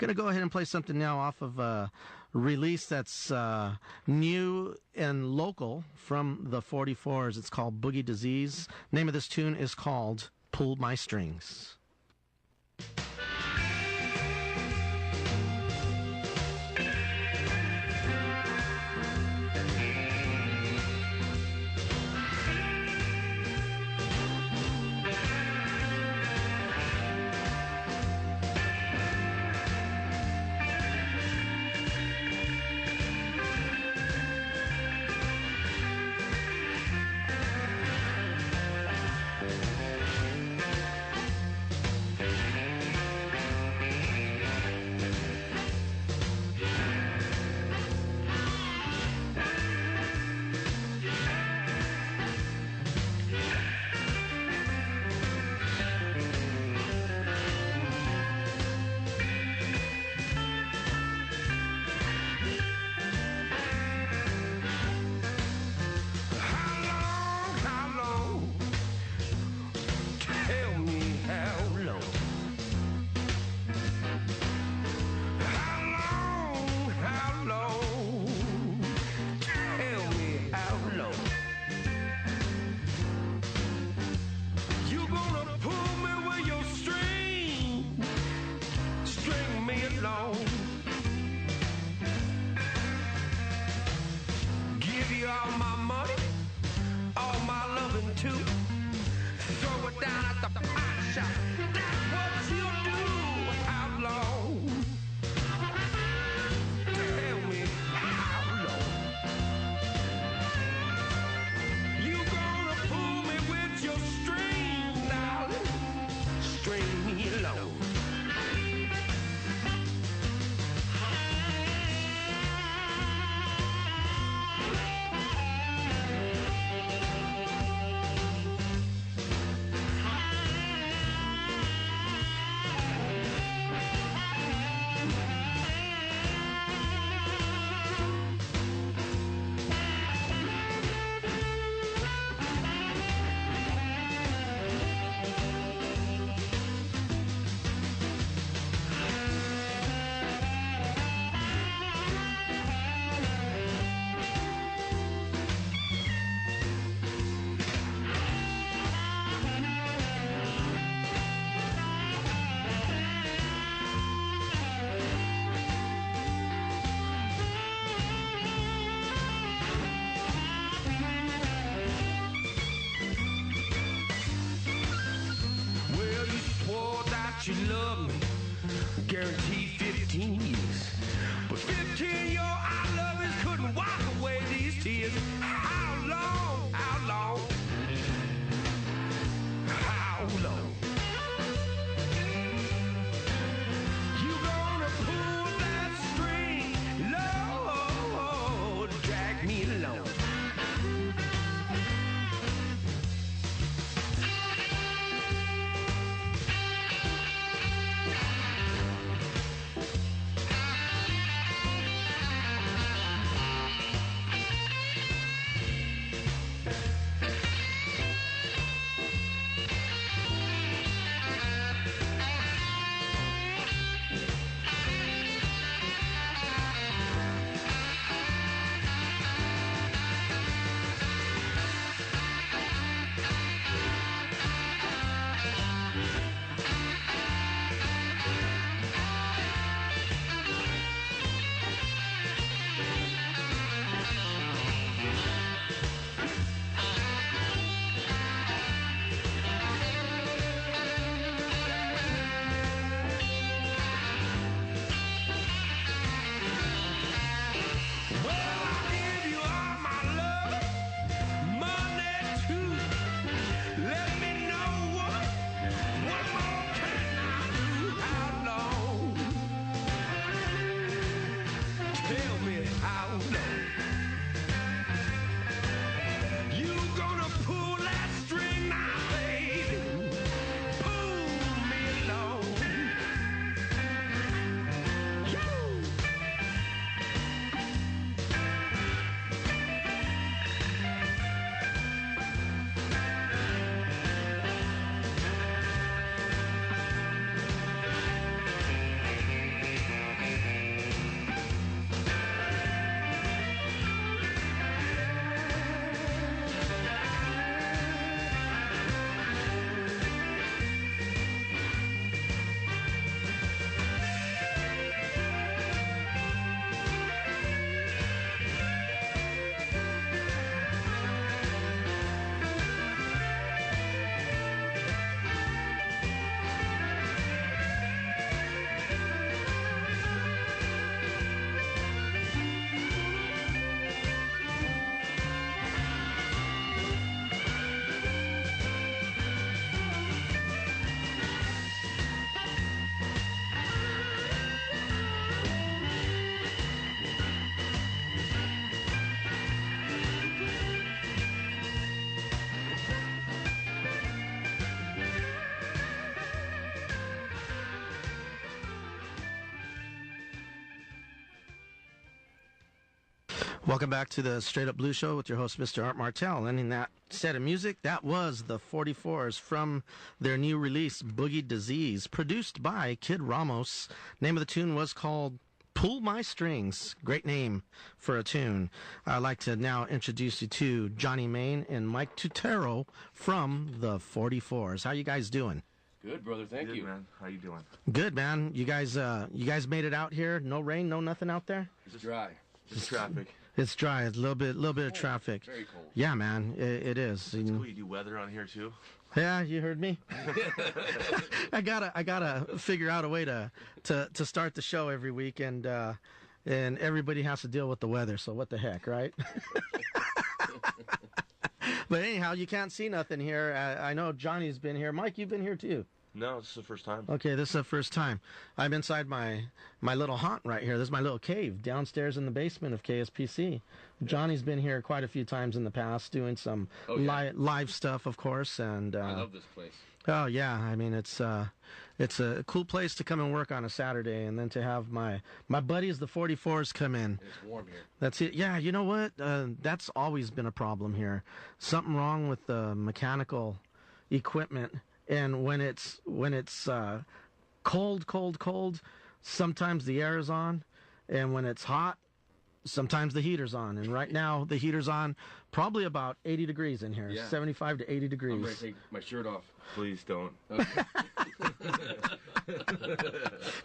Going to go ahead and play something now off of a release that's new and local from the 44s. It's called Boogie Disease. Name of this tune is called Pull My Strings. You love me, guaranteed 15 years. But 15 your I lovers couldn't wipe away these tears. How long, how long, how long? You gonna pull that string, Lord, drag me along. Welcome back to the Straight Up Blues Show with your host, Mr. Art Martell. And in that set of music, that was the 44s from their new release, Boogie Disease, produced by Kid Ramos. Name of the tune was called Pull My Strings. Great name for a tune. I'd like to now introduce you to Johnny Main and Mike Turturro from the 44s. How you guys doing? Good, brother. Thank you. Good, man. How you doing? Good, man. You guys made it out here. No rain, no nothing out there. It's dry. Just traffic. It's dry. It's a little bit of traffic. Very cold. Yeah, man. It is. It's cool. You do weather on here too. Yeah, you heard me. I gotta figure out a way to start the show every week, and everybody has to deal with the weather. So what the heck, right? But anyhow, you can't see nothing here. I know Johnny's been here. Mike, you've been here too. No, this is the first time. Okay, this is the first time. I'm inside my little haunt right here. This is my little cave downstairs in the basement of KSPC. Johnny's been here quite a few times in the past doing some live stuff, of course. And I love this place. Oh yeah, I mean it's a cool place to come and work on a Saturday, and then to have my buddies the 44s come in. And it's warm here. That's it. Yeah, you know what? That's always been a problem here. Something wrong with the mechanical equipment. And when it's cold, sometimes the air is on, and when it's hot, sometimes the heater's on. And right now the heater's on, probably about 80 degrees in here, Yeah. 75 to 80 degrees. I'm ready to take my shirt off. Please don't. Okay.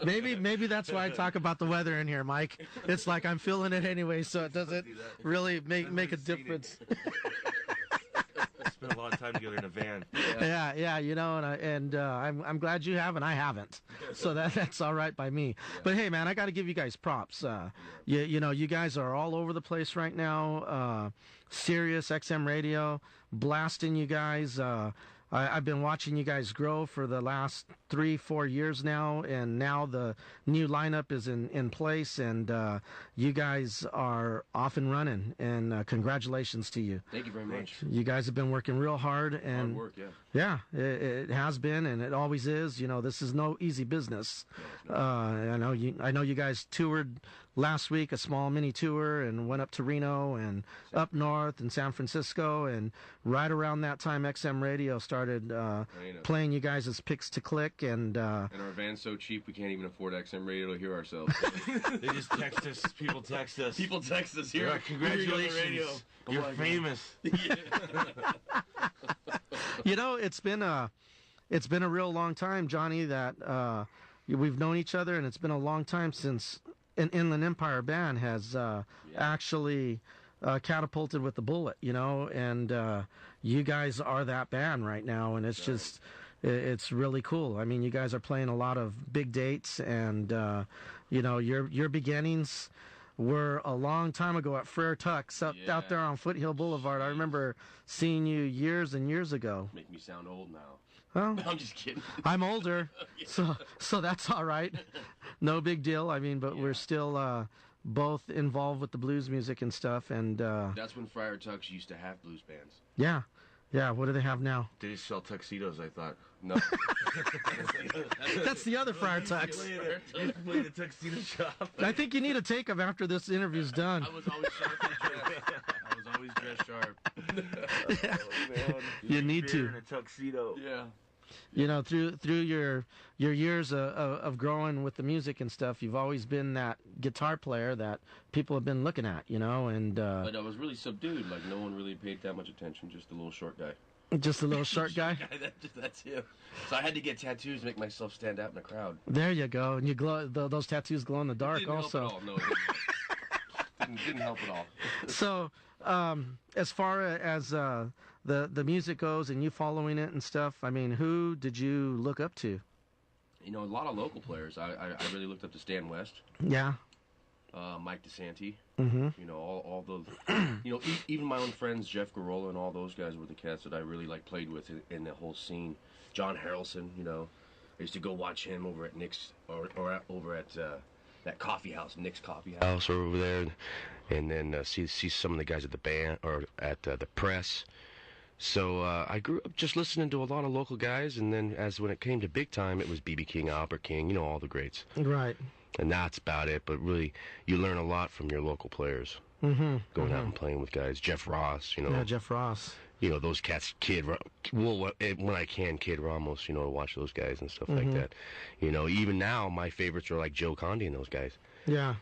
Maybe that's why I talk about the weather in here, Mike. It's like I'm feeling it anyway, so it doesn't really make a difference. Spent a lot of time together in a van. Yeah, you know, and I'm glad you have, and I haven't, so that's all right by me. Yeah. But hey, man, I got to give you guys props. You know, you guys are all over the place right now. Sirius XM Radio, blasting you guys. I've been watching you guys grow for the last 3-4 years now, and now the new lineup is in place, and you guys are off and running, and congratulations to you. Thank you very much. You guys have been working real hard, and Hard work, yeah. yeah, it has been, and it always is. You know, this is no easy business. I know you guys toured last week, a small mini tour, and went up to Reno and up north and San Francisco, and right around that time, XM Radio started playing you guys as Picks to Click, and our van's so cheap we can't even afford XM Radio to hear ourselves. They just text us. People text us. People text us here. Yeah, congratulations. You're famous. you know, it's been a real long time, Johnny, that we've known each other, and it's been a long time since an Inland Empire band has actually catapulted with the bullet, you know, and you guys are that band right now, and it's just, it's really cool. I mean, you guys are playing a lot of big dates, and you know, your beginnings were a long time ago at Frere Tuck's out there on Foothill Boulevard. I remember seeing you years and years ago. Make me sound old now. Well, I'm just kidding. I'm older, so that's all right. No big deal. I mean, but we're still both involved with the blues music and stuff, and That's when Friar Tuck's used to have blues bands. yeah. What do they have now? They just sell tuxedos, I thought. No. That's the other Friar Tuck's. You play the tuxedo shop. I think you need to take them after this interview's done. I was always sharply dressed. I was always dressed sharp. Yeah. Oh, man. You need to. In a tuxedo. Yeah. You know, through your years of growing with the music and stuff, you've always been that guitar player that people have been looking at, you know, and But I was really subdued. Like, no one really paid that much attention. Just a little short guy. just a little short guy. That's him. So I had to get tattoos to make myself stand out in the crowd. There you go, and you glow. Those tattoos glow in the dark, Didn't also. help at all. No, didn't help at all. So, as far as the music goes and you following it and stuff, I mean, who did you look up to? You know, a lot of local players. I really looked up to Stan West, Yeah. Mike DeSanti. Mm-hmm. You know, all those. You know, even my own friends, Jeff Garola and all those guys were the cats that I really played with in the whole scene. John Harrelson, you know, I used to go watch him over at Nick's or over at that coffee house, Nick's Coffee House, or over there, and then see some of the guys at the band or at the press. So I grew up just listening to a lot of local guys, and then when it came to big time, it was B.B. King, Albert King, you know, all the greats. Right. And that's about it, but really, you learn a lot from your local players. Going out and playing with guys. Jeff Ross, Yeah, Jeff Ross. Those cats, when I can, Kid Ramos, watch those guys and stuff like that. Even now, my favorites are like Joe Condi and those guys. Yeah.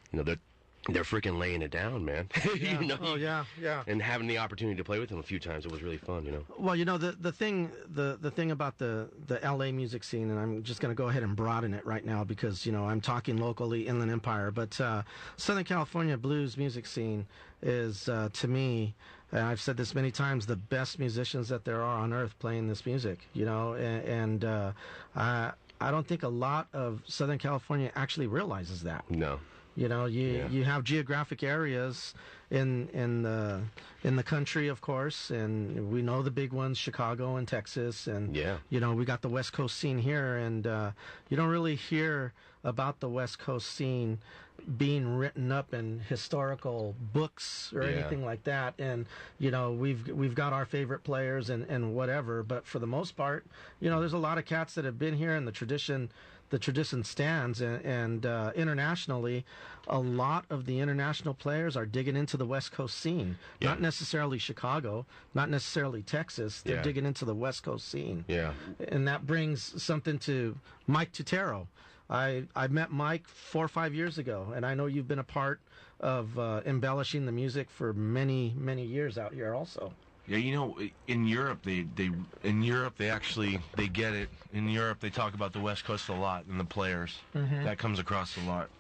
They're freaking laying it down, man. Yeah. Oh, yeah. And having the opportunity to play with them a few times, it was really fun, Well, the thing about the LA music scene, and I'm just going to go ahead and broaden it right now because, I'm talking locally, Inland Empire, but Southern California blues music scene is, to me, and I've said this many times, the best musicians that there are on earth playing this music, and I don't think a lot of Southern California actually realizes that. No. You have geographic areas in the country, of course, and we know the big ones, Chicago and Texas, and we got the West Coast scene here, and you don't really hear about the West Coast scene being written up in historical books or anything like that. And we've got our favorite players and whatever, but for the most part, there's a lot of cats that have been here, and the tradition stands, and internationally, a lot of the international players are digging into the West Coast scene. Not necessarily Chicago, not necessarily Texas. They're digging into the West Coast scene. Yeah. And that brings something to Mike Turturro. I met Mike 4 or 5 years ago, and I know you've been a part of embellishing the music for many, many years out here also. Yeah, in Europe they actually get it. In Europe they talk about the West Coast a lot and the players. That comes across a lot.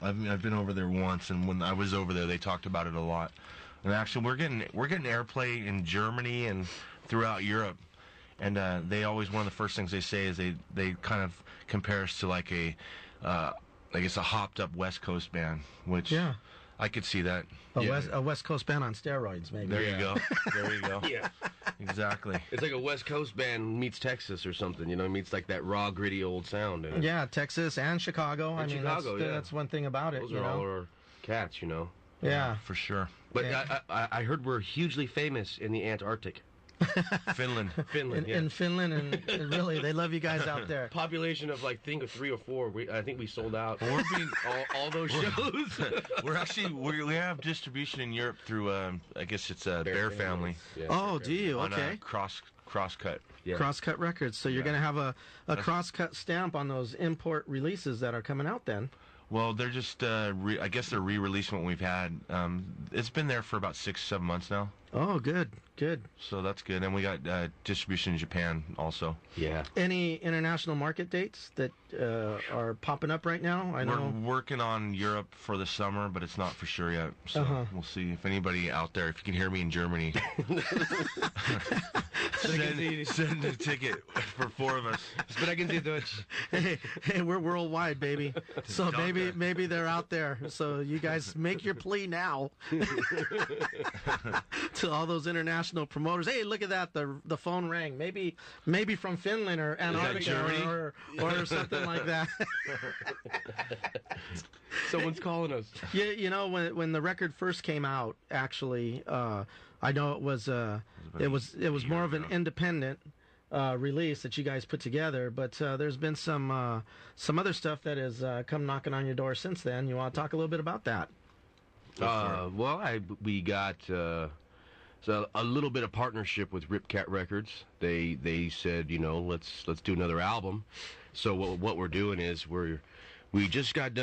I've been over there once, and when I was over there they talked about it a lot. And actually we're getting airplay in Germany and throughout Europe. And they always, one of the first things they say is they kind of compare us to like a hopped up West Coast band, which I could see that. A West Coast band on steroids, maybe. There you go. There you go. Yeah. Exactly. It's like a West Coast band meets Texas or something, meets like that raw, gritty old sound. Yeah, Texas and Chicago. That's one thing about it. Those are all our cats, Yeah. For sure. But I heard we're hugely famous in the Antarctic. Finland. In Finland, and really, they love you guys out there. Population of like 3 or 4. I think we sold out. We're being all those shows. we have distribution in Europe through I guess it's Bear Family. Yeah, oh, do you? Okay. On Crosscut. Yeah. Crosscut Records. So you're going to have a Crosscut stamp on those import releases that are coming out then. Well, they're just I guess they're re-releasing what we've had. It's been there for about 6-7 months now. Oh, good. So that's good. And we got distribution in Japan also. Yeah. Any international market dates that are popping up right now? We're working on Europe for the summer, but it's not for sure yet. So we'll see. If anybody out there, if you can hear me in Germany, send a ticket for 4 of us. Sprechen Sie Deutsch. Hey, we're worldwide, baby. So maybe they're out there. So you guys make your plea now to all those international promoters. Hey, look at that! The phone rang. Maybe from Finland or Antarctica or something like that. Someone's calling us. Yeah, when the record first came out, actually, I know it was more of an independent release that you guys put together, but there's been some other stuff that has come knocking on your door since then. You want to talk a little bit about that? We got a little bit of partnership with Ripcat Records. They said, let's do another album. So what we're doing is we just got done